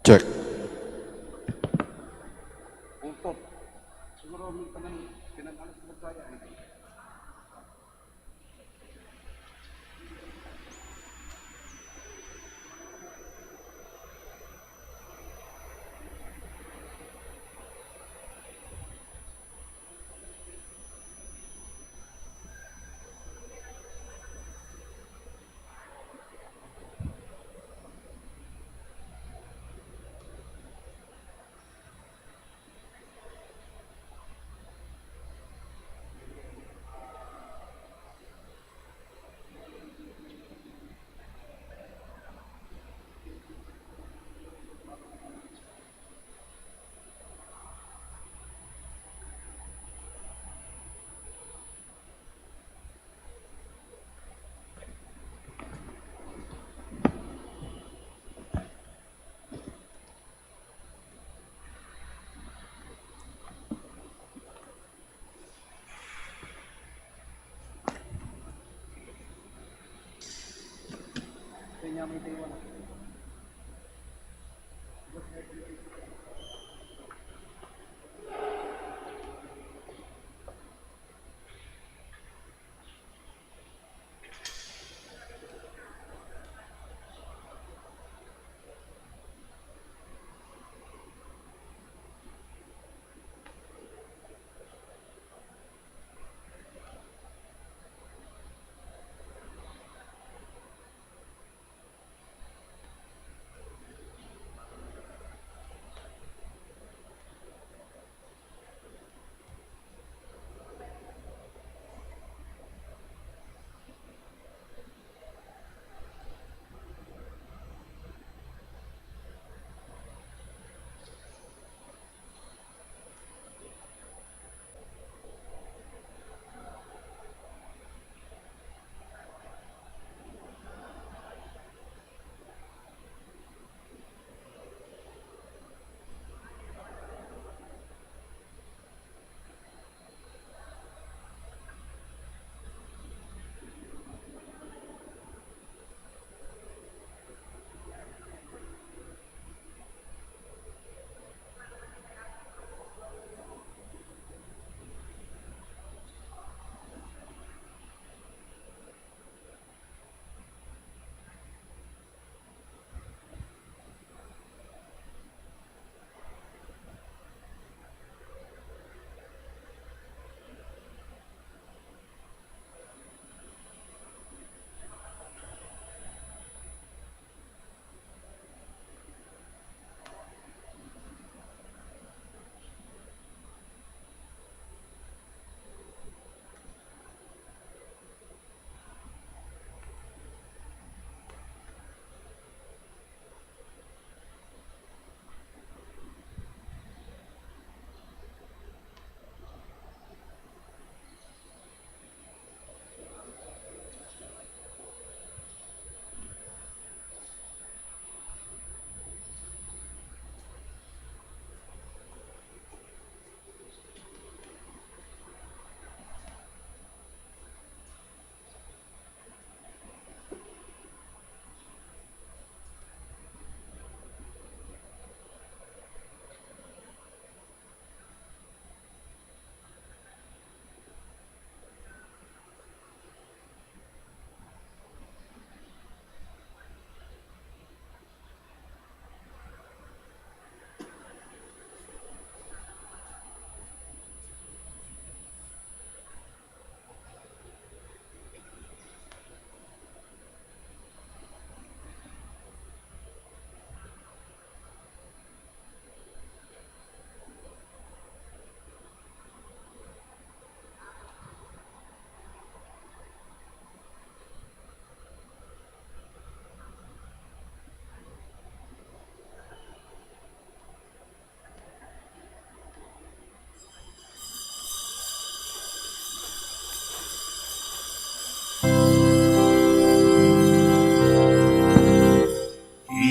Cek.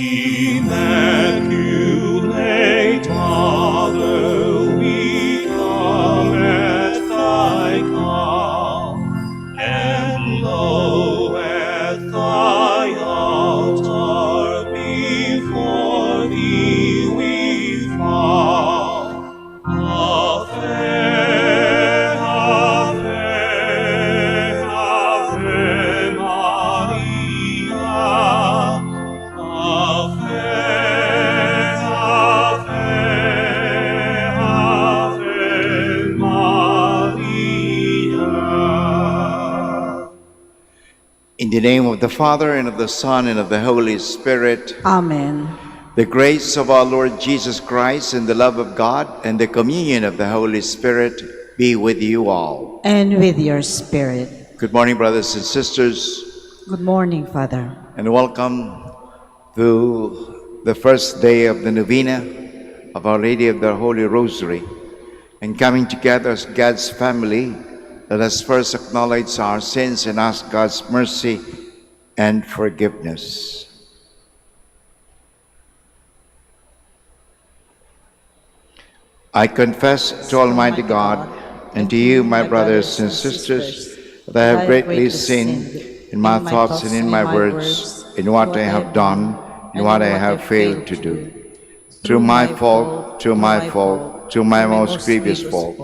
Immaculate Mother, we come at thy call, and lo, at thy altar before thee we fall. Ave, Ave, Ave Maria. Ave, Ave, Ave Maria. In the name of the Father, and of the Son, and of the Holy Spirit. Amen. The grace of our Lord Jesus Christ, and the love of God, and the communion of the Holy Spirit be with you all. And with your spirit. Good morning, brothers and sisters, Good morning, Father. and welcome to the first day of the Novena of Our Lady of the Holy Rosary. And coming together as God's family, let us first acknowledge our sins and ask God's mercy and forgiveness. I confess to Almighty God and to you, my brothers and sisters, that I have greatly sinned in my thoughts and in my words, in what I have done, in what I have failed to do. Through my fault, through my most grievous fault.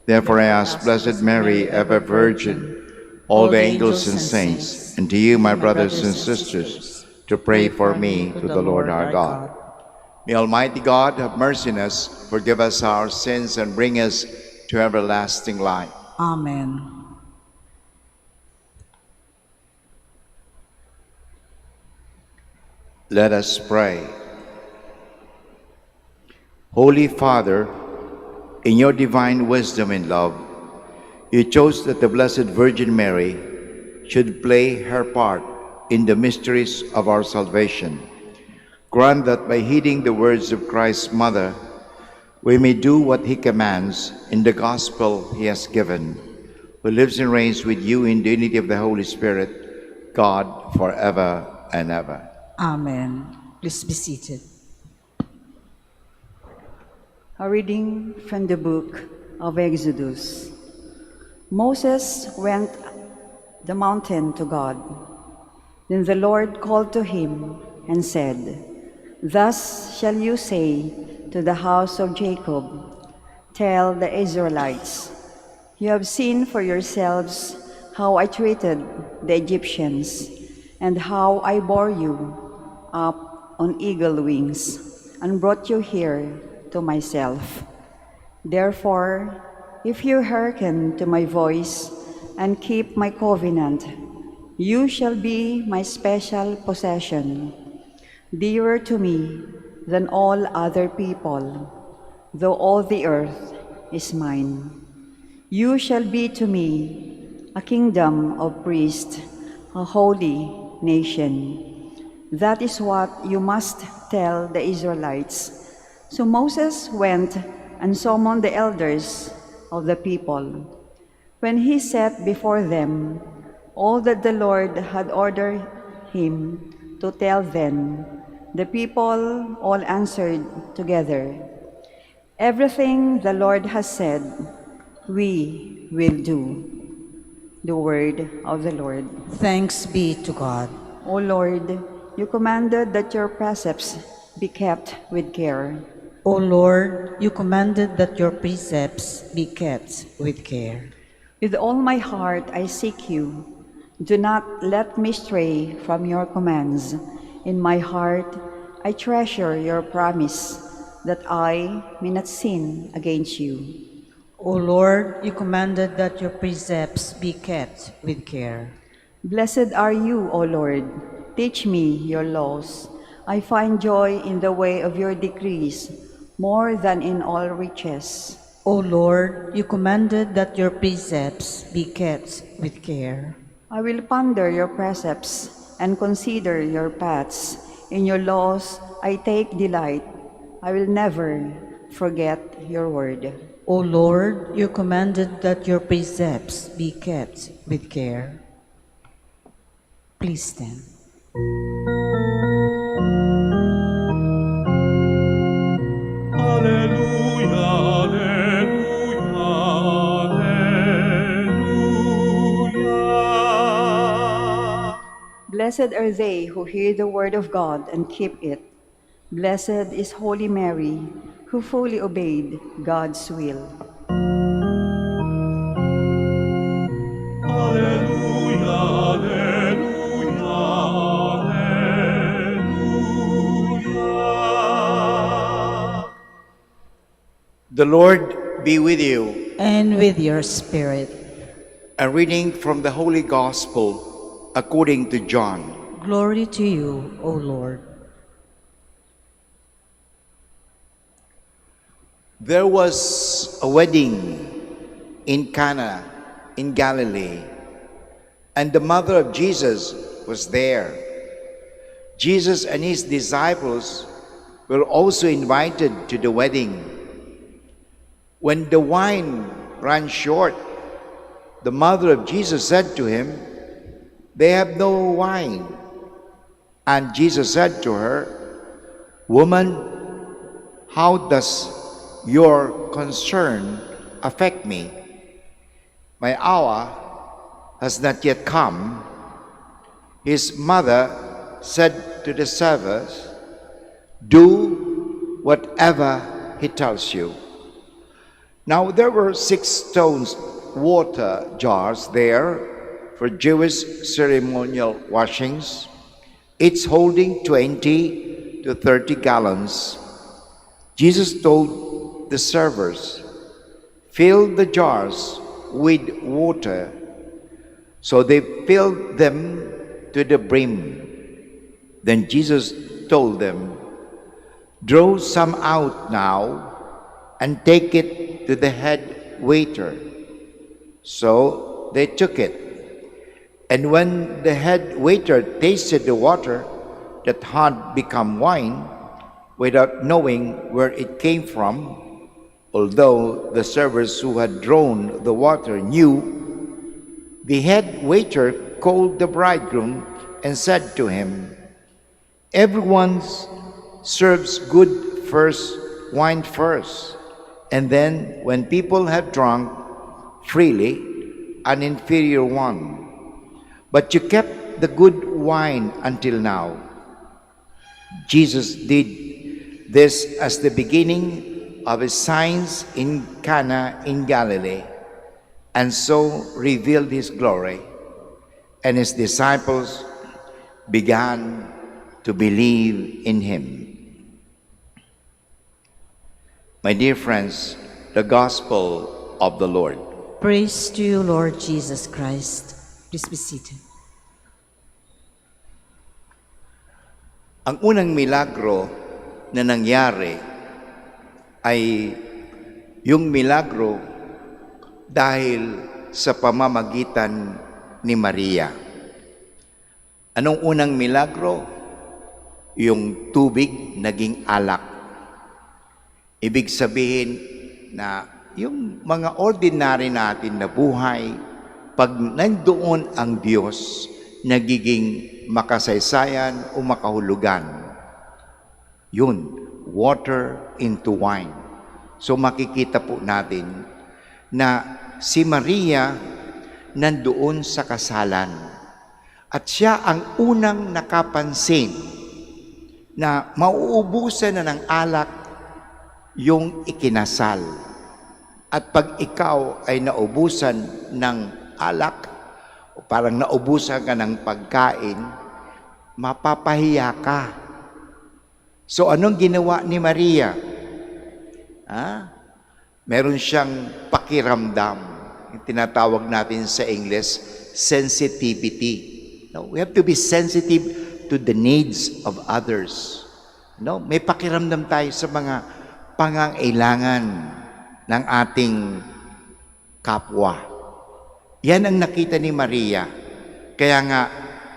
Therefore I ask Blessed Mary, ever Virgin, all the angels and saints, and to you, my brothers and sisters, to pray for me to the Lord our God. May Almighty God have mercy on us, forgive us our sins, and bring us to everlasting life. Amen. Let us pray. Holy Father, in your divine wisdom and love, you chose that the Blessed Virgin Mary should play her part in the mysteries of our salvation. Grant that by heeding the words of Christ's mother, we may do what he commands in the gospel he has given, who lives and reigns with you in the unity of the Holy Spirit, God, forever and ever. Amen. Please be seated. A reading from the book of Exodus. Moses went the mountain to God. Then the Lord called to him and said, "Thus shall you say to the house of Jacob, tell the Israelites, you have seen for yourselves how I treated the Egyptians, and how I bore you up on eagle wings, and brought you here to myself. Therefore, if you hearken to my voice and keep my covenant, you shall be my special possession, dearer to me than all other people, though all the earth is mine. You shall be to me a kingdom of priests, a holy nation." That is what you must tell the Israelites. So Moses went and summoned the elders of the people. When he set before them all that the Lord had ordered him to tell them, the people all answered together, "Everything the Lord has said, we will do." The word of the Lord. Thanks be to God. O Lord, you commanded that your precepts be kept with care. O Lord, you commanded that your precepts be kept with care. With all my heart I seek you. Do not let me stray from your commands. In my heart I treasure your promise, that I may not sin against you. O Lord, you commanded that your precepts be kept with care. Blessed are you, O Lord. Teach me your laws. I find joy in the way of your decrees, more than in all riches. O Lord, you commanded that your precepts be kept with care. I will ponder your precepts and consider your paths. In your laws I take delight. I will never forget your word. O Lord, you commanded that your precepts be kept with care. Please stand. Blessed are they who hear the word of God and keep it. Blessed is Holy Mary, who fully obeyed God's will. Alleluia, alleluia, alleluia. The Lord be with you. And with your spirit. A reading from the Holy Gospel according to John. Glory to you, O Lord. There was a wedding in Cana in Galilee, and the mother of Jesus was there. Jesus and his disciples were also invited to the wedding. When the wine ran short, the mother of Jesus said to him, "They have no wine." And Jesus said to her, "Woman, how does your concern affect me? My hour has not yet come." His mother said to the servants, "Do whatever he tells you." Now there were 6 stone water jars there for Jewish ceremonial washings, each holding 20 to 30 gallons. Jesus told the servers, "Fill the jars with water." So they filled them to the brim. Then Jesus told them, "Draw some out now and take it to the head waiter." So they took it. And when the head waiter tasted the water that had become wine, without knowing where it came from, although the servers who had drawn the water knew, the head waiter called the bridegroom and said to him, "Everyone serves good wine first, and then when people have drunk freely, an inferior one. But you kept the good wine until now." Jesus did this as the beginning of his signs in Cana in Galilee, and so revealed his glory, and his disciples began to believe in him. My dear friends, the Gospel of the Lord. Praise to you, Lord Jesus Christ. Please be seated. Ang unang milagro na nangyari ay yung milagro dahil sa pamamagitan ni Maria. Anong unang milagro? Yung tubig naging alak. Ibig sabihin na yung mga ordinary natin na buhay, pag nandoon ang Diyos, nagiging makasaysayan o makahulugan. Yun, water into wine. So makikita po natin na si Maria nandoon sa kasalan. At siya ang unang nakapansin na mauubusan na ng alak yung ikinasal. At pag ikaw ay naubusan ng alak, o parang naubusan ka ng pagkain, mapapahiya ka. So anong ginawa ni Maria? Meron siyang pakiramdam. Yung tinatawag natin sa English, sensitivity. No, we have to be sensitive to the needs of others. No, may pakiramdam tayo sa mga pangangailangan ng ating kapwa. Yan ang nakita ni Maria. Kaya nga,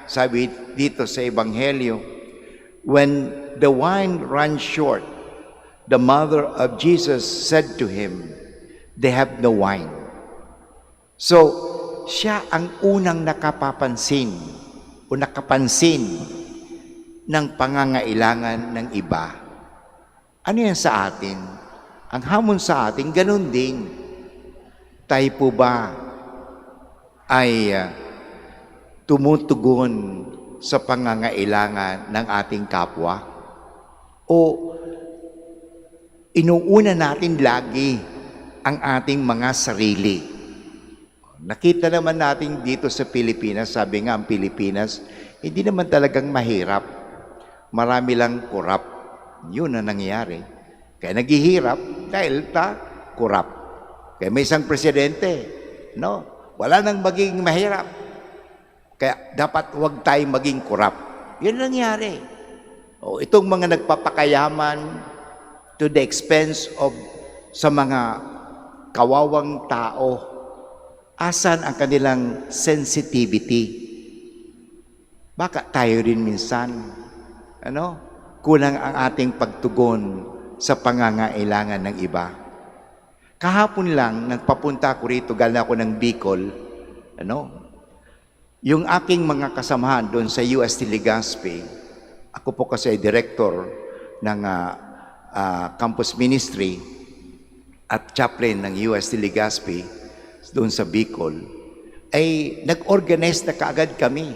sabi dito sa Ebanghelyo, when the wine ran short, the mother of Jesus said to him, "They have no wine." So, siya ang unang nakapansin ng pangangailangan ng iba. Ano yan sa atin? Ang hamon sa atin, ganun din. Tayo po ba ay tumutugon sa pangangailangan ng ating kapwa? O inuuna natin lagi ang ating mga sarili? Nakita naman natin dito sa Pilipinas, sabi nga ang Pilipinas, hindi naman talagang mahirap. Marami lang kurap. Yun ang nangyayari. Kaya naghihirap dahil kurap. Kaya may isang presidente, no? Wala nang maging mahirap. Kaya dapat huwag tayong maging kurap. Yun ang nangyari. O, itong mga nagpapakayaman to the expense of sa mga kawawang tao, asan ang kanilang sensitivity? Baka tayo rin minsan, kulang ang ating pagtugon sa pangangailangan ng iba. Kahapon lang, nagpapunta ko rito, galing ako ng Bicol, yung aking mga kasamahan doon sa UST Legazpi, ako po kasi ay director ng campus ministry at chaplain ng UST Legazpi doon sa Bicol, ay nag-organize na kaagad kami.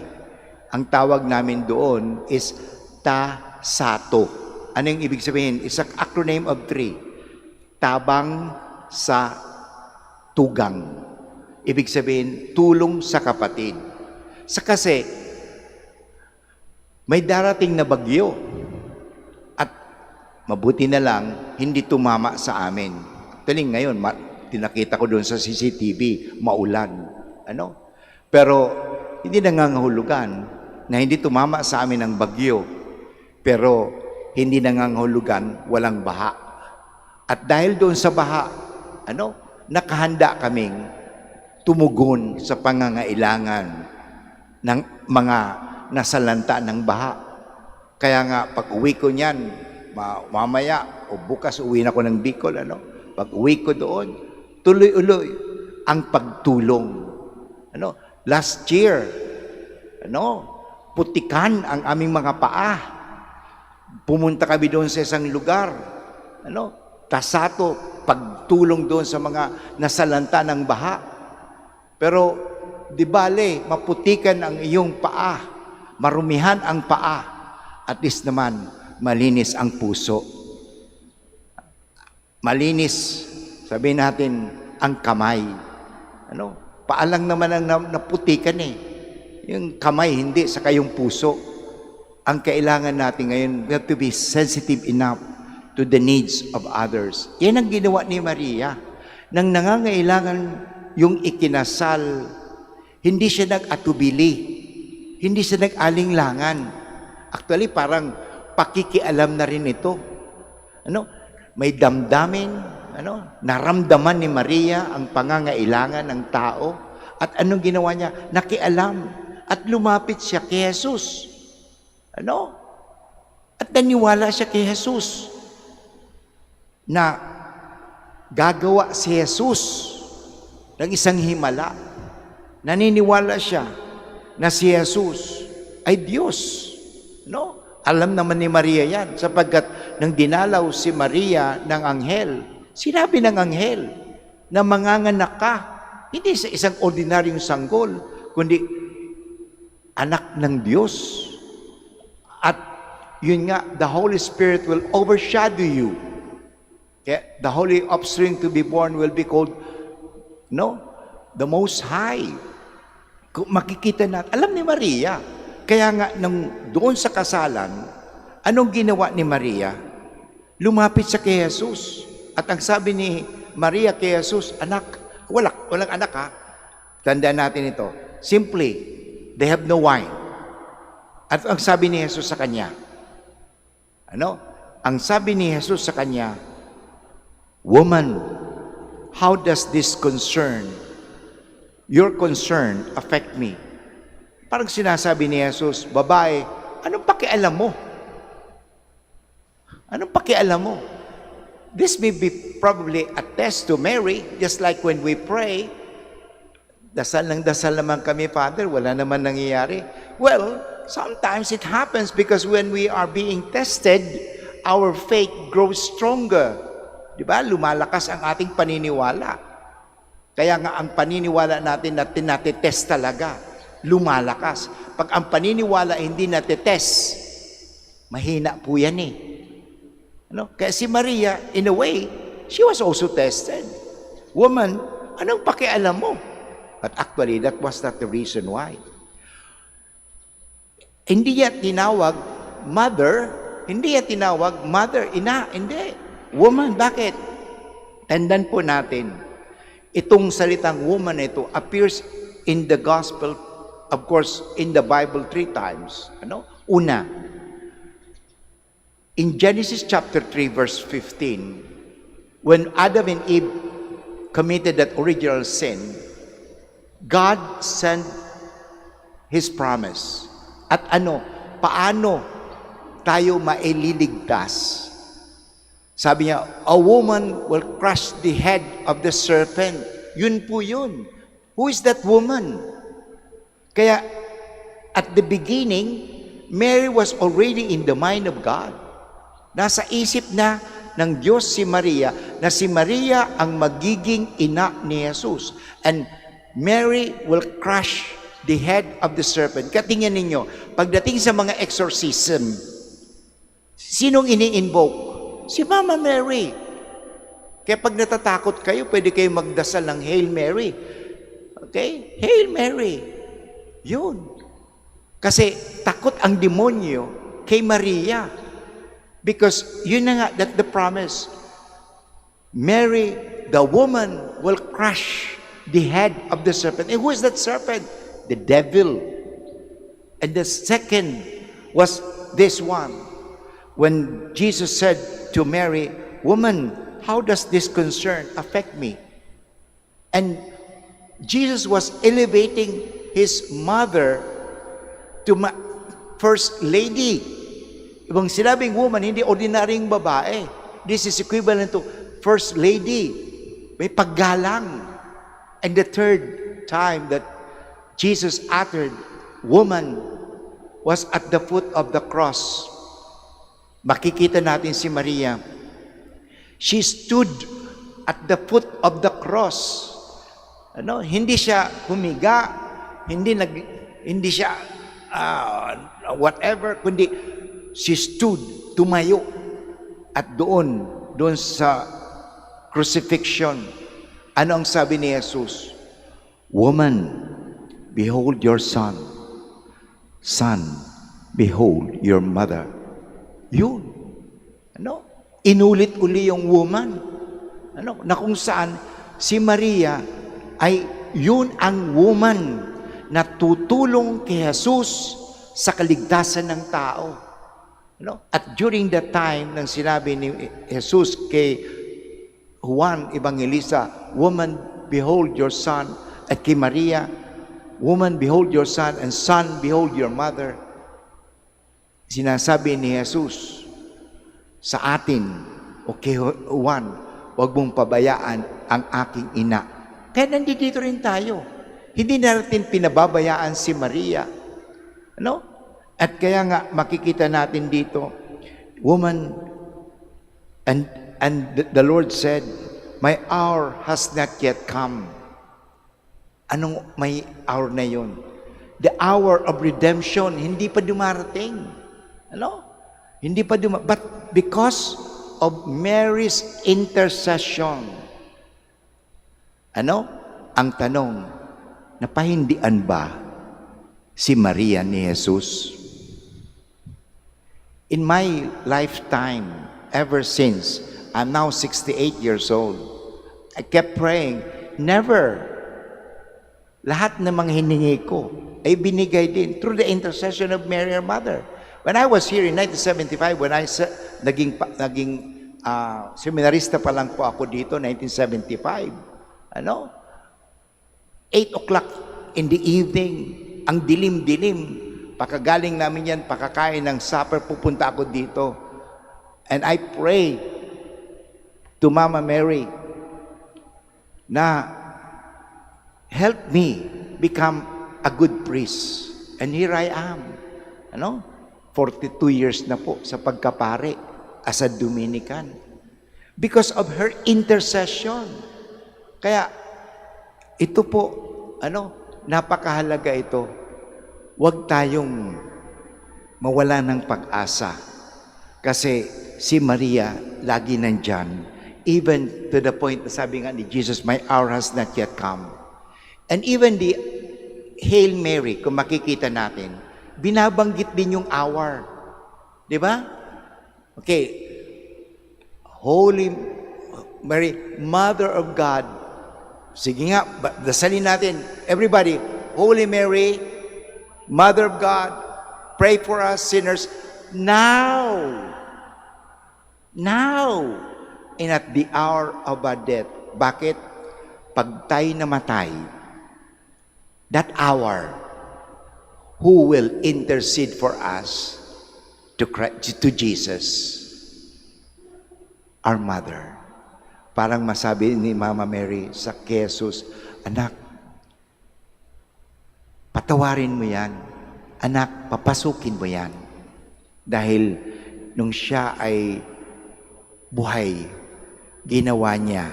Ang tawag namin doon is TASATO. Ano yung ibig sabihin? It's an acronym of 3. Tabang sa tugang. Ibig sabihin, tulong sa kapatid. Kasi may darating na bagyo at mabuti na lang hindi tumama sa amin. Actually ngayon, tinakita ko doon sa CCTV, maulan. Pero hindi nangangahulugan na hindi tumama sa amin ang bagyo. Pero hindi nangangahulugan walang baha. At dahil doon sa baha, nakahanda kaming tumugon sa pangangailangan ng mga nasalanta ng baha. Kaya nga, pag uwi ko niyan, mamaya o bukas uwi na ko ng Bicol, pag uwi ko doon, tuloy-uloy ang pagtulong. Last year, putikan ang aming mga paa. Pumunta kami doon sa isang lugar, TASATO, pagtulong doon sa mga nasalanta ng baha. Pero, di bale, maputikan ang iyong paa, marumihan ang paa, at least naman, malinis ang puso. Malinis, sabihin natin, ang kamay. Paa lang naman ang naputikan Yung kamay, hindi, saka yung puso. Ang kailangan natin ngayon, we have to be sensitive enough to the needs of others. Yan ang ginawa ni Maria. Nang nangangailangan yung ikinasal, hindi siya nag-atubili. Hindi siya nag-alinglangan. Actually, parang pakikialam na rin ito. May damdamin, naramdaman ni Maria ang pangangailangan ng tao. At anong ginawa niya? Nakialam. At lumapit siya kay Jesus. At naniwala siya kay Jesus na gagawa si Jesus ng isang himala. Naniniwala siya na si Jesus ay Diyos. Alam naman ni Maria yan, sapagkat nang dinalaw si Maria ng anghel, sinabi ng anghel na manganganak ka, hindi sa isang ordinaryong sanggol, kundi anak ng Diyos. At yun nga, the Holy Spirit will overshadow you. Kaya the Holy Offspring to be born will be called, the Most High. Kung makikita natin, alam ni Maria. Kaya nga, doon sa kasalan, anong ginawa ni Maria? Lumapit siya kay Jesus. At ang sabi ni Maria kay Jesus, anak, walang anak ha. Tandaan natin ito. Simply, they have no wine. At ang sabi ni Jesus sa kanya, Ang sabi ni Jesus sa kanya, woman, how does this your concern affect me? Parang sinasabi ni Jesus, babae, anong pakialam mo? Anong pakialam mo? This may be probably a test to Mary, just like when we pray, dasal naman kami, Father, wala naman nangyayari. Well, sometimes it happens because when we are being tested, our faith grows stronger. Diba? Lumalakas ang ating paniniwala. Kaya nga ang paniniwala natin natitest talaga. lumalakas. Pag ang paniniwala hindi natetest, mahina po yan eh. Kaya si Maria, in a way, she was also tested. Woman, anong pakialam mo? But actually, that was not the reason why. Hindi niya tinawag mother, ina, hindi. Woman, bakit? Tandaan po natin, itong salitang woman na ito appears in the gospel, of course, in the Bible 3 times. Una, in Genesis chapter 3, verse 15, when Adam and Eve committed that original sin, God sent His promise. At paano tayo maililigtas? Sabi niya, a woman will crush the head of the serpent. Yun po yun. Who is that woman? Kaya, at the beginning, Mary was already in the mind of God. Nasa isip na ng Diyos si Maria, na si Maria ang magiging ina ni Jesus. And Mary will crush the head of the serpent. Katingnan ninyo, pagdating sa mga exorcism, sinong ini-invoke? Si Mama Mary. Kaya pag natatakot kayo, pwede kayo magdasal ng Hail Mary. Okay? Hail Mary. Yun. Kasi takot ang demonyo kay Maria. Because yun na nga, that the promise. Mary, the woman, will crush the head of the serpent. And who is that serpent? The devil. And the second was this one. When Jesus said to Mary, woman, how does this concern affect me? And Jesus was elevating his mother to first lady. Ibang sinabing woman, hindi ordinaryong babae. This is equivalent to first lady. May paggalang. And the third time that Jesus uttered, woman, was at the foot of the cross. Makikita natin si Maria. She stood at the foot of the cross. Hindi siya humiga, hindi siya whatever, kundi she stood, tumayo, at doon sa crucifixion. Ano ang sabi ni Jesus? Woman, behold your son. Son, behold your mother. Yun. Inulit-uli yung woman. Na kung saan si Maria ay yun ang woman na tutulong kay Jesus sa kaligtasan ng tao. At during that time, nang sinabi ni Jesus kay Juan Evangelista, woman, behold your son, at kay Maria, woman, behold your son, and son, behold your mother. Sinasabi ni Jesus sa atin, o kay Juan, huwag mong pabayaan ang aking ina. Kaya nandito rin tayo. Hindi natin pinababayaan si Maria. At kaya nga makikita natin dito, woman, and the Lord said, my hour has not yet come. Anong may hour na yun? The hour of redemption, hindi pa dumarating. Hindi pa dumarating. But because of Mary's intercession, ang tanong, napahindian ba si Maria ni Jesus? In my lifetime, ever since, I'm now 68 years old, I kept praying, never. Lahat ng mga hiningi ko ay binigay din through the intercession of Mary, her mother. When I was here in 1975, when I naging seminarista pa lang po ako dito, 1975, 8 o'clock in the evening, ang dilim-dilim, pakagaling namin yan, pakakain ng supper, pupunta ako dito. And I pray to Mama Mary na help me become a good priest. And here I am. 42 years na po sa pagkapare as a Dominican. Because of her intercession. Kaya ito po, napakahalaga ito. huwag tayong mawala ng pag-asa. Kasi si Maria lagi nandyan. Even to the point na sabi nga ni Jesus, my hour has not yet come. And even the Hail Mary, kung makikita natin, binabanggit din yung hour. Di ba? Okay. Holy Mary, Mother of God. Sige nga, dasalin natin. Everybody, Holy Mary, Mother of God, pray for us sinners now, and at the hour of our death. Bakit? Pag tayo namatay, that hour, who will intercede for us to Jesus, our mother. Parang masabi ni Mama Mary sa Jesus, anak, patawarin mo yan. Anak, papasukin mo yan. Dahil nung siya ay buhay, ginawa niya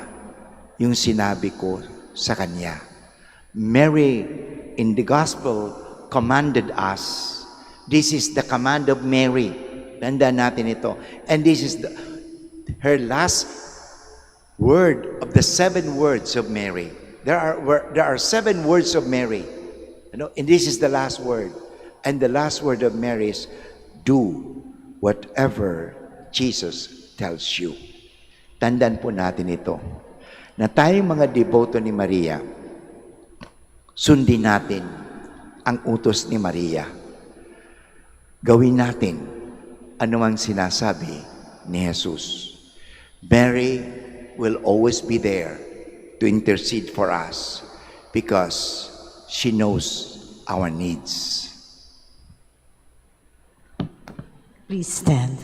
yung sinabi ko sa kanya. Mary, in the gospel, commanded us. This is the command of Mary. Tandaan natin ito. And this is her last word of the 7 words of Mary. There are 7 words of Mary. And this is the last word. And the last word of Mary is, do whatever Jesus tells you. Tandaan po natin ito. Na tayong mga deboto ni Maria, sundin natin ang utos ni Maria. Gawin natin anumang sinasabi ni Jesus. Mary will always be there to intercede for us because she knows our needs. Please stand.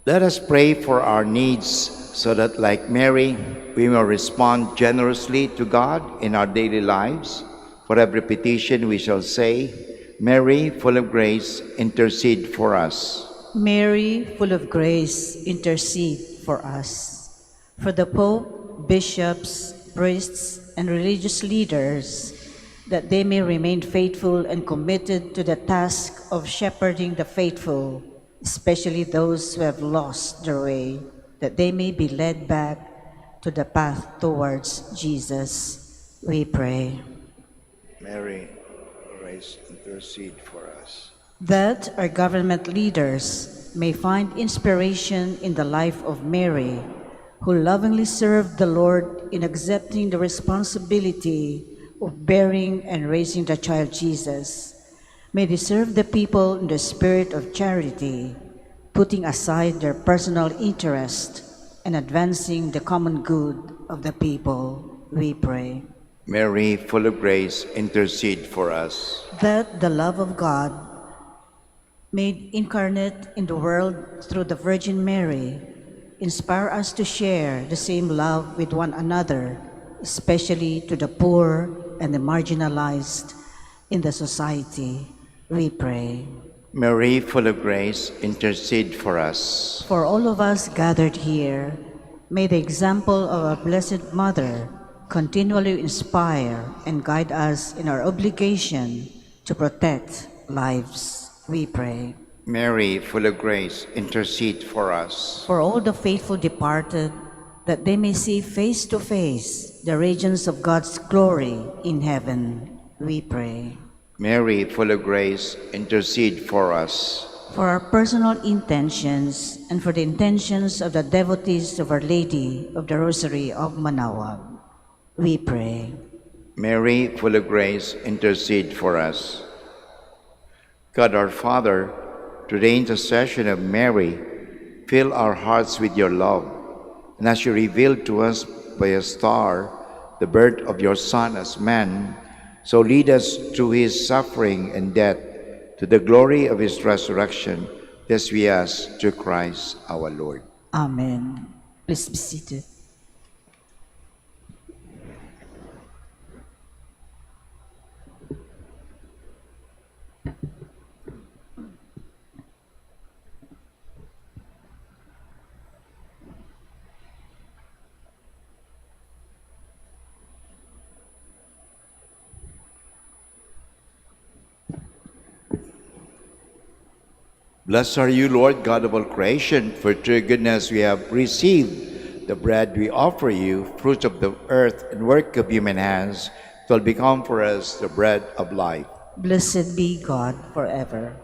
Let us pray for our needs so that, like Mary, we will respond generously to God in our daily lives. For every petition we shall say, Mary, full of grace, intercede for us. Mary, full of grace, intercede for us. For the Pope, bishops, priests, and religious leaders, that they may remain faithful and committed to the task of shepherding the faithful, especially those who have lost their way, that they may be led back to the path towards Jesus. We pray. Mary, grace, intercede for us. That our government leaders may find inspiration in the life of Mary, who lovingly served the Lord in accepting the responsibility of bearing and raising the child Jesus. May they serve the people in the spirit of charity, putting aside their personal interest and advancing the common good of the people. We pray. Mary, full of grace, intercede for us. That the love of God, made incarnate in the world through the Virgin Mary, inspire us to share the same love with one another, especially to the poor and the marginalized in the society. We pray. Mary, full of grace, intercede for us. For all of us gathered here, may the example of our Blessed Mother continually inspire and guide us in our obligation to protect lives. We pray. Mary, full of grace, intercede for us. For all the faithful departed, that they may see face to face the regions of God's glory in heaven. We pray. Mary, full of grace, intercede for us. For our personal intentions and for the intentions of the devotees of Our Lady of the Rosary of Manaoag, we pray. Mary, full of grace, intercede for us. God our Father, through the intercession of Mary, fill our hearts with your love, and as you revealed to us by a star the birth of your Son as man, so lead us through his suffering and death to the glory of his resurrection. This we ask through Christ our Lord. Amen. Please be seated. Blessed are you, Lord God of all creation, for through your goodness we have received the bread we offer you, fruit of the earth and work of human hands, it will become for us the bread of life. Blessed be God forever.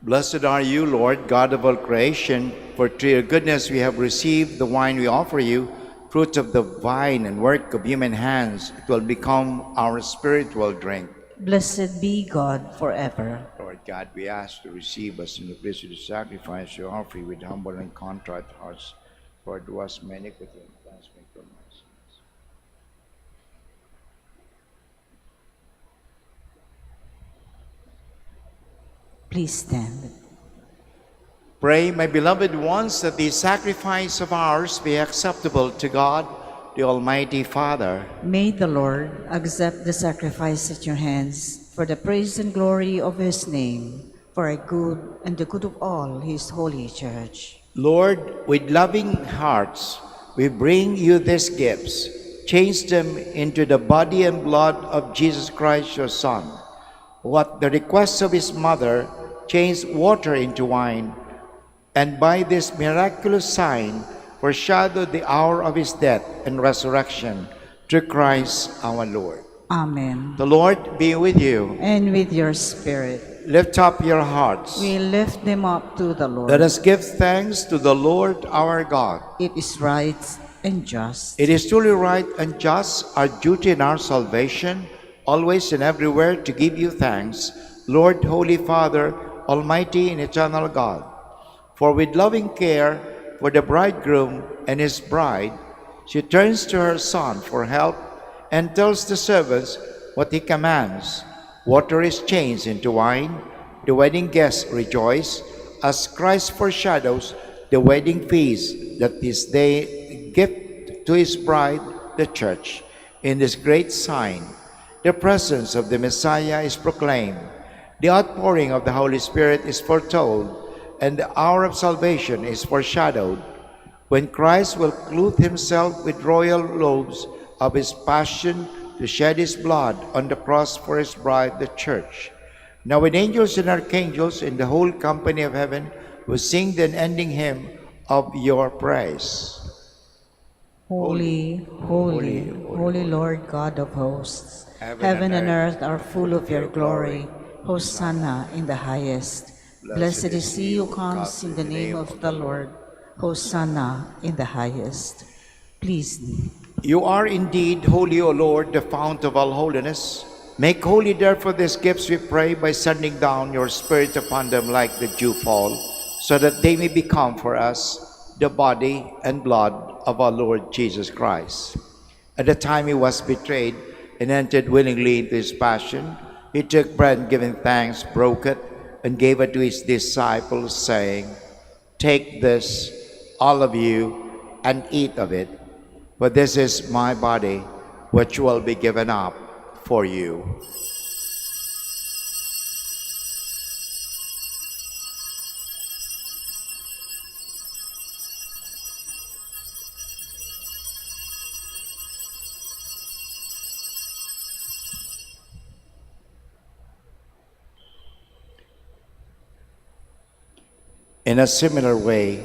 Blessed are you, Lord God of all creation, for through your goodness we have received the wine we offer you, fruit of the vine and work of human hands, it will become our spiritual drink. Blessed be God forever. Lord God, we ask to receive us in the priesthood sacrifice you offer you with humble and contrite hearts, for it was my iniquity and cleanse me from my sins. Please stand. Pray, my beloved ones, that the sacrifice of ours be acceptable to God, the Almighty Father. May the Lord accept the sacrifice at your hands for the praise and glory of his name, for our good and the good of all his holy church. Lord, with loving hearts, we bring you these gifts. Change them into the body and blood of Jesus Christ, your Son. What the request of his mother, changed water into wine, and by this miraculous sign foreshadowed the hour of his death and resurrection through Christ our Lord. Amen. The Lord be with you. And with your spirit, Lift up your hearts. we lift them up to the Lord. Let us give thanks to the Lord our God. It is right and just. It is truly right and just, our duty and our salvation, always and everywhere to give you thanks, Lord, Holy Father, Almighty and eternal God. For with loving care for the bridegroom and his bride, she turns to her Son for help and tells the servants what he commands. Water is changed into wine, the wedding guests rejoice, as Christ foreshadows the wedding feast that this day gives to his bride, the church. In this great sign, the presence of the Messiah is proclaimed, the outpouring of the Holy Spirit is foretold, and the hour of salvation is foreshadowed, when Christ will clothe himself with royal robes of his passion to shed his blood on the cross for his bride, the church. Now with angels and archangels and the whole company of heaven will sing the unending hymn of your praise. Holy, holy, holy Lord God of hosts, heaven and earth are full of your glory. Hosanna in the highest. Blessed is he who comes in the name of the Lord. Hosanna in the highest. Please kneel. You are indeed holy, O Lord, the fount of all holiness. Make holy therefore these gifts, we pray, by sending down your Spirit upon them like the dewfall, so that they may become for us the body and blood of our Lord Jesus Christ. At the time he was betrayed and entered willingly into his passion, he took bread and giving thanks, broke it, and gave it to his disciples, saying, "Take this, all of you, and eat of it, for this is my body, which will be given up for you." In a similar way,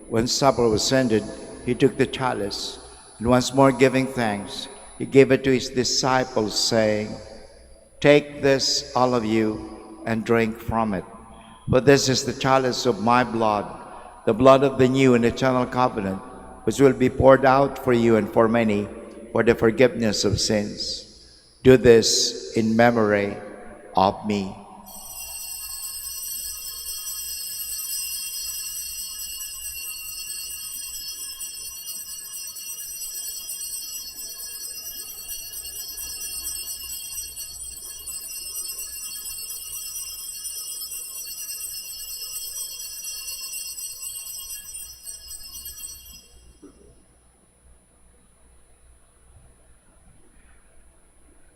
when supper was ended, he took the chalice, and once more giving thanks, he gave it to his disciples, saying, "Take this, all of you, and drink from it. For this is the chalice of my blood, the blood of the new and eternal covenant, which will be poured out for you and for many for the forgiveness of sins. Do this in memory of me."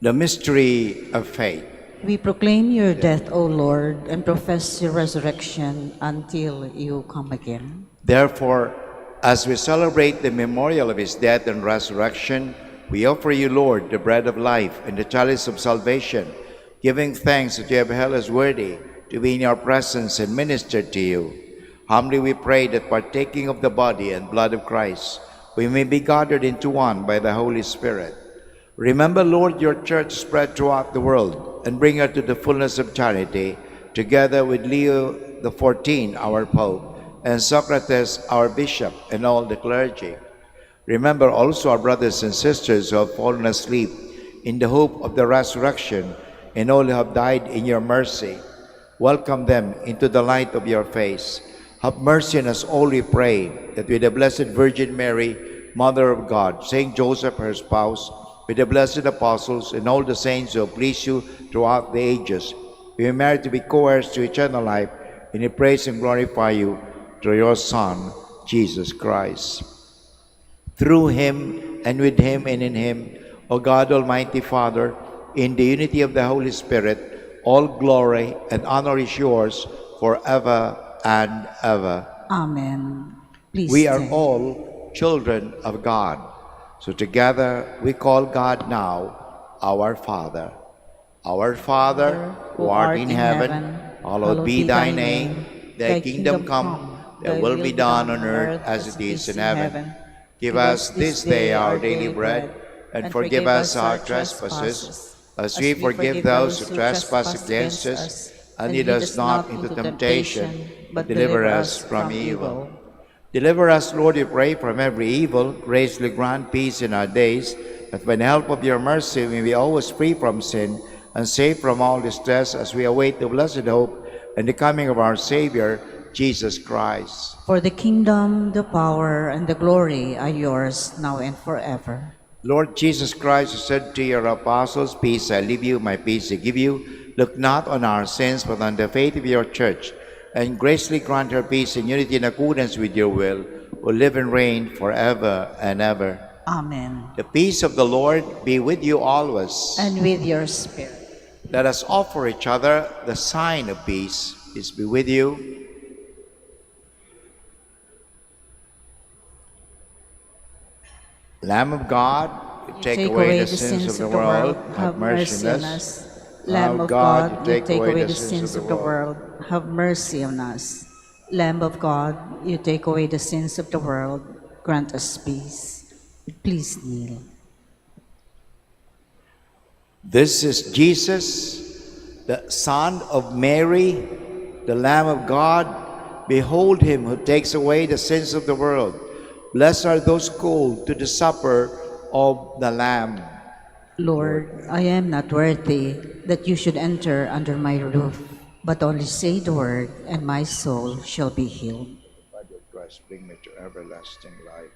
The mystery of faith. We proclaim your death, O Lord, and profess your resurrection until you come again. Therefore, as we celebrate the memorial of his death and resurrection, we offer you, Lord, the bread of life and the chalice of salvation, giving thanks that you have held us worthy to be in your presence and minister to you. Humbly we pray that partaking of the body and blood of Christ, we may be gathered into one by the Holy Spirit. Remember, Lord, your church spread throughout the world and bring her to the fullness of charity, together with Leo the 14th, our Pope, and Socrates, our Bishop, and all the clergy. Remember also our brothers and sisters who have fallen asleep in the hope of the resurrection, and all who have died in your mercy. Welcome them into the light of your face. Have mercy on us all, we pray, that with the Blessed Virgin Mary, Mother of God, Saint Joseph, her spouse, with the blessed apostles and all the saints who have pleased you throughout the ages, we may merit to be co-heirs to eternal life, and we praise and glorify you through your Son, Jesus Christ. Through him, and with him, and in him, O God, Almighty Father, in the unity of the Holy Spirit, all glory and honor is yours forever and ever. Amen. Please We are stand. all children of God. So together we call God now our Father. Our Father, who art in heaven, hallowed be thy name. Thy kingdom come, thy will be done on earth as it is in heaven. Give us this day our daily bread, and forgive us our trespasses, as we forgive those who trespass against us. And lead us not into temptation, but deliver us from evil. Deliver us, Lord, we pray, from every evil. Graciously grant peace in our days, that by the help of your mercy we may be always free from sin and safe from all distress, as we await the blessed hope and the coming of our Savior, Jesus Christ. For the kingdom, the power, and the glory are yours, now and forever. Lord Jesus Christ, who said to your apostles, peace I leave you, my peace I give you, look not on our sins, but on the faith of your church, and graciously grant her peace and unity in accordance with your will, who live and reign forever and ever. Amen. The peace of the Lord be with you always. And with your spirit. Let us offer each other the sign of peace. Peace be with you. Lamb of God, you take away the sins of the world, have mercy on us. Lamb of God, you take away the sins of the world, have mercy on us. Lamb of God, you take away the sins of the world, grant us peace. Please kneel. This is Jesus, the Son of Mary, the Lamb of God. Behold him who takes away the sins of the world. Blessed are those called to the supper of the Lamb. Lord, I am not worthy that you should enter under my roof, but only say the word, and my soul shall be healed. Father Christ, bring me to everlasting life.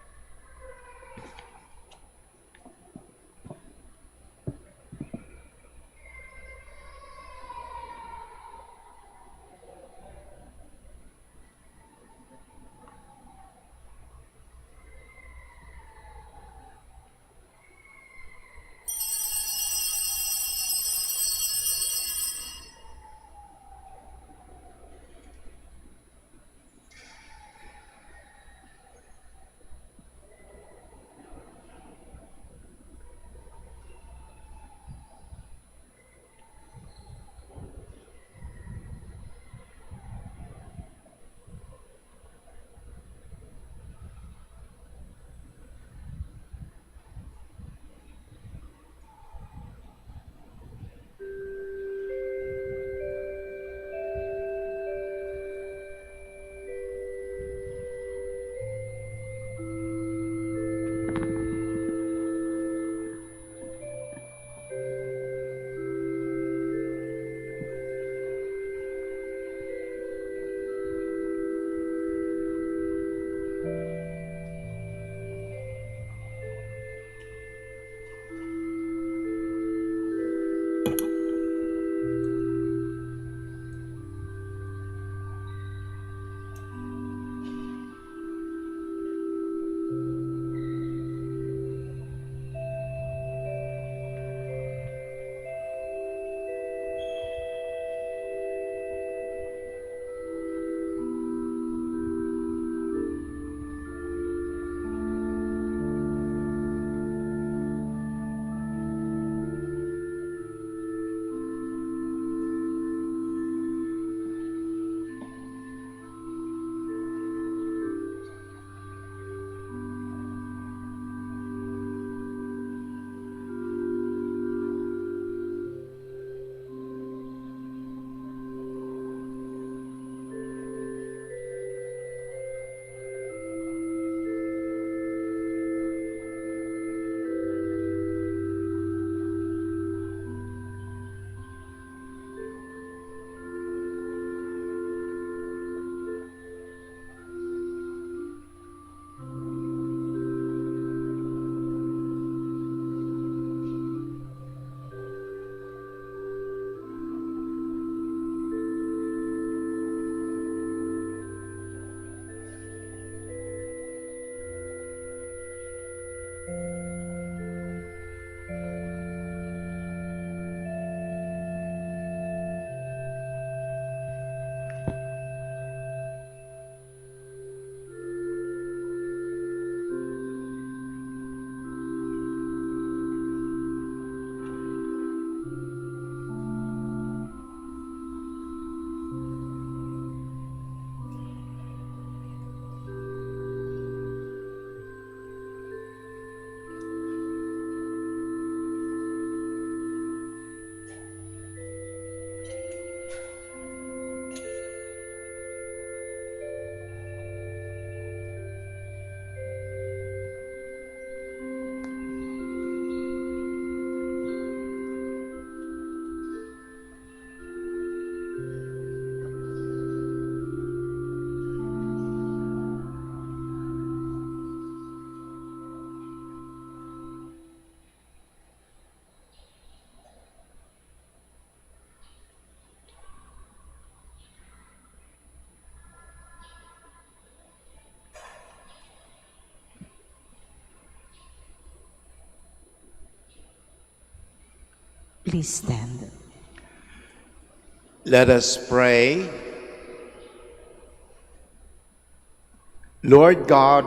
Please stand. Let us pray. Lord God,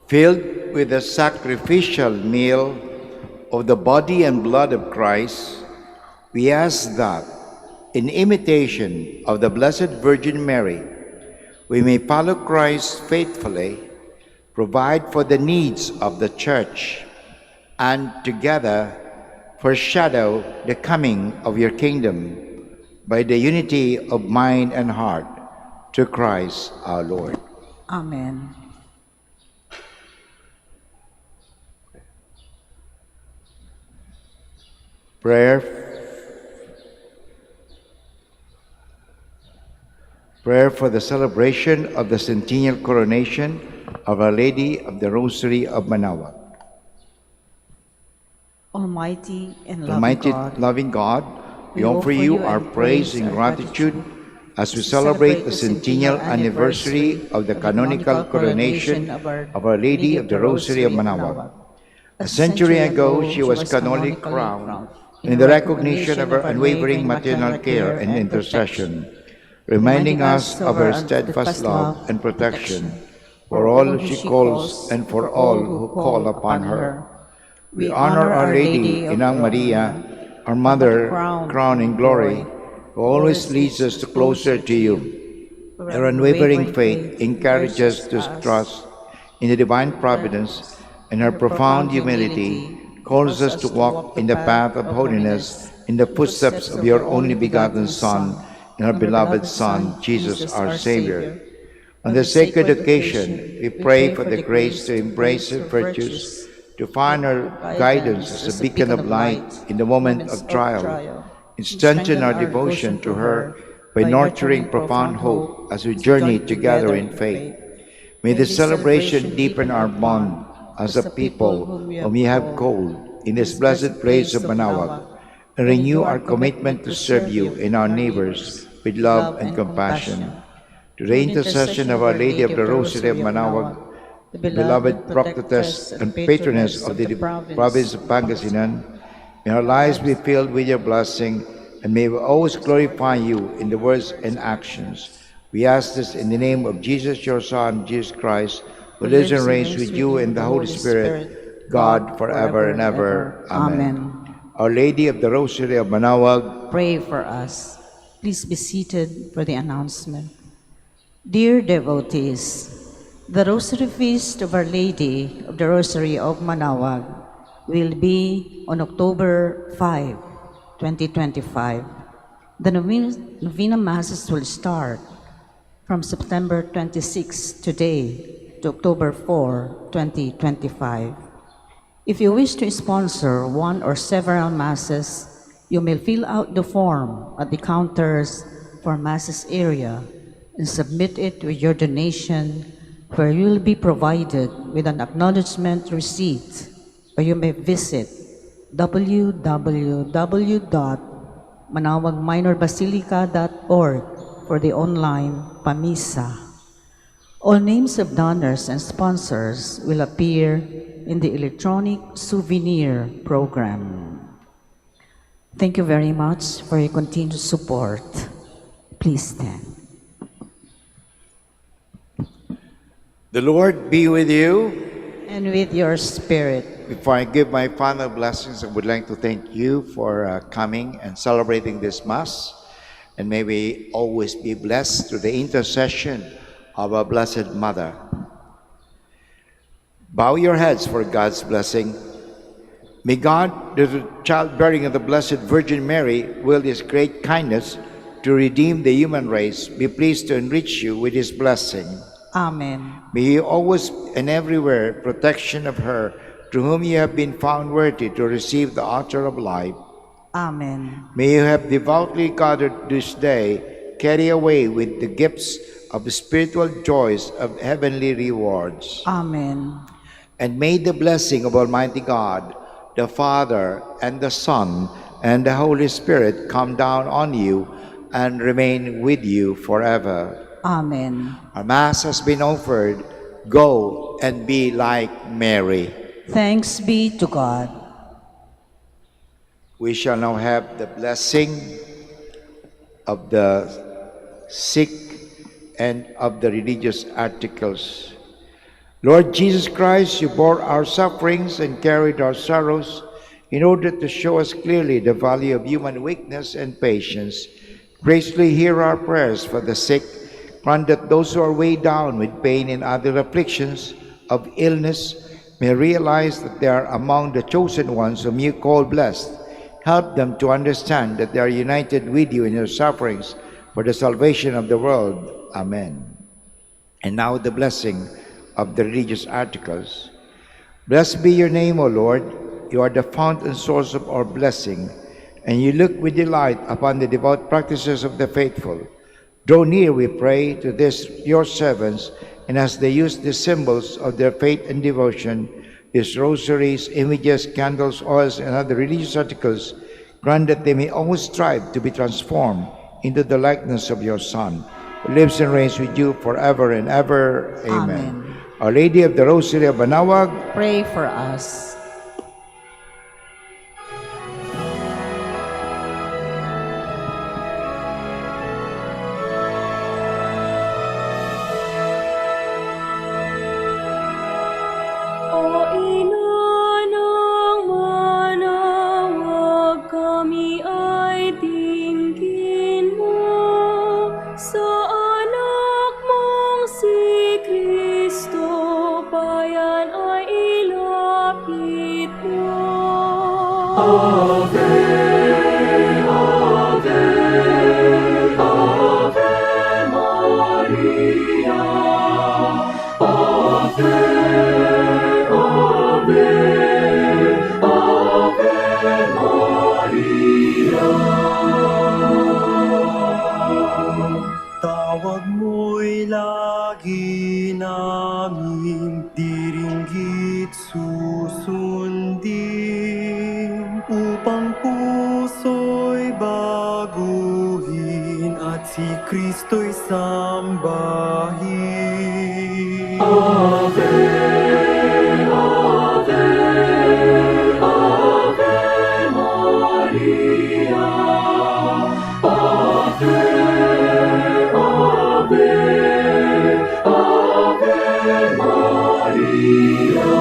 filled with the sacrificial meal of the body and blood of Christ, we ask that, in imitation of the Blessed Virgin Mary, we may follow Christ faithfully, provide for the needs of the Church, and together foreshadow the coming of your kingdom by the unity of mind and heart, through Christ our Lord. Amen. Prayer for the celebration of the Centennial coronation of Our Lady of the Rosary of Manaoag. Almighty and Almighty loving God, we offer you our praise and gratitude as we celebrate the centennial anniversary of the canonical coronation of Our Lady of the Rosary of Manaoag. A century ago, she was canonically crowned in the recognition of her unwavering maternal care and intercession, reminding us of her steadfast love and protection for all she calls and for all who call upon her. We honor Our Lady, Inang Maria, our Mother, crowned in glory, who always leads us closer to you. Her unwavering faith encourages us to trust in the divine providence, and her profound humility calls us to walk in the path of holiness in the footsteps of your only begotten Son and our beloved Son, Jesus our Savior. On this sacred occasion, we pray for the grace to embrace her virtues, to find her guidance as a beacon of light in the moment of trial, and strengthen our devotion to her by nurturing profound hope as we journey together in faith. May this celebration deepen our bond as a people whom you have called in this blessed place of Manaoag, and renew our commitment to serve you and our neighbors with love and compassion. To the intercession of Our Lady of the Rosary of Manaoag, the beloved prophetess and patroness of the province of Pangasinan, may our lives be filled with your blessing, and may we always glorify you in the words and actions. We ask this in the name of Jesus, your Son, Jesus Christ, who lives and reigns with you in the Holy Spirit, God, forever and ever. Amen. Our Lady of the Rosary of Manaoag, Pray for us. Please be seated for the announcement. Dear devotees, the Rosary Feast of Our Lady of the Rosary of Manaoag will be on October 5, 2025. The Novena Masses will start from September 26 today to October 4, 2025. If you wish to sponsor one or several Masses, you may fill out the form at the counters for Masses area and submit it with your donation, where you will be provided with an acknowledgement receipt, or you may visit www.manaoagminorbasilica.org for the online Pamisa. All names of donors and sponsors will appear in the electronic souvenir program. Thank you very much for your continued support. Please stand. the Lord be with you. And with your spirit. Before I give my final blessings, I would like to thank you for coming and celebrating this Mass. And may we always be blessed through the intercession of our Blessed Mother. Bow your heads for God's blessing. May God, the childbearing of the Blessed Virgin Mary, will His great kindness to redeem the human race, be pleased to enrich you with His blessing. Amen. May He always and everywhere protection of her, to whom you have been found worthy to receive the altar of life. Amen. May you have devoutly gathered this day, carry away with the gifts of the spiritual joys of heavenly rewards. Amen. And may the blessing of Almighty God, the Father, and the Son, and the Holy Spirit come down on you and remain with you forever. Amen. Our Mass has been offered. Go and be like Mary. Thanks be to God. We shall now have the blessing of the sick and of the religious articles. Lord Jesus Christ, you bore our sufferings and carried our sorrows in order to show us clearly the value of human weakness and patience. Graciously hear our prayers for the sick. Grant that those who are weighed down with pain and other afflictions of illness may realize that they are among the chosen ones whom you call blessed. Help them to understand that they are united with you in your sufferings for the salvation of the world. Amen. And now the blessing of the religious articles. Blessed be your name, O Lord. You are the fount and source of our blessing, and you look with delight upon the devout practices of the faithful. Draw near, we pray, to this your servants, and as they use the symbols of their faith and devotion, these rosaries, images, candles, oils, and other religious articles, grant that they may always strive to be transformed into the likeness of your Son, who lives and reigns with you forever and ever. Amen. Amen. Our Lady of the Rosary of Manaoag, Pray for us. O Ina ng Manaoag, kami ay dinggin mo. Sa anak mong si Kristo, bayan ay ilapit mo. Ave, Ave, Ave Maria. Ave, Ave, Ave Maria. Tawag mo'y lagi namin diringgit susundin, upang puso'y baguhin at si Kristo'y sambahin. Ave, Ave, Ave Maria. Ave, Ave, Ave Maria.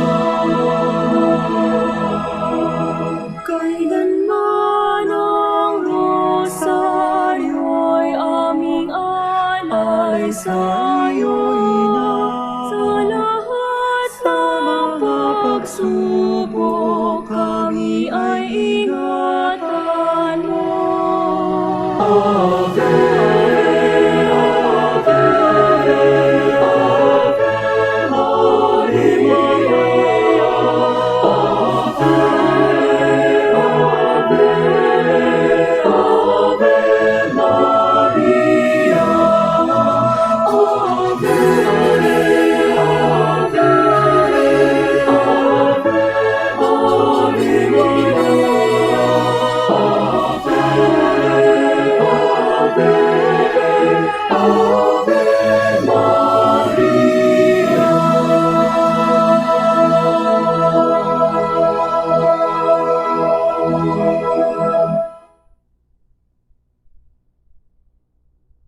Kailanman ang rosaryo'y aming alay sa'yo.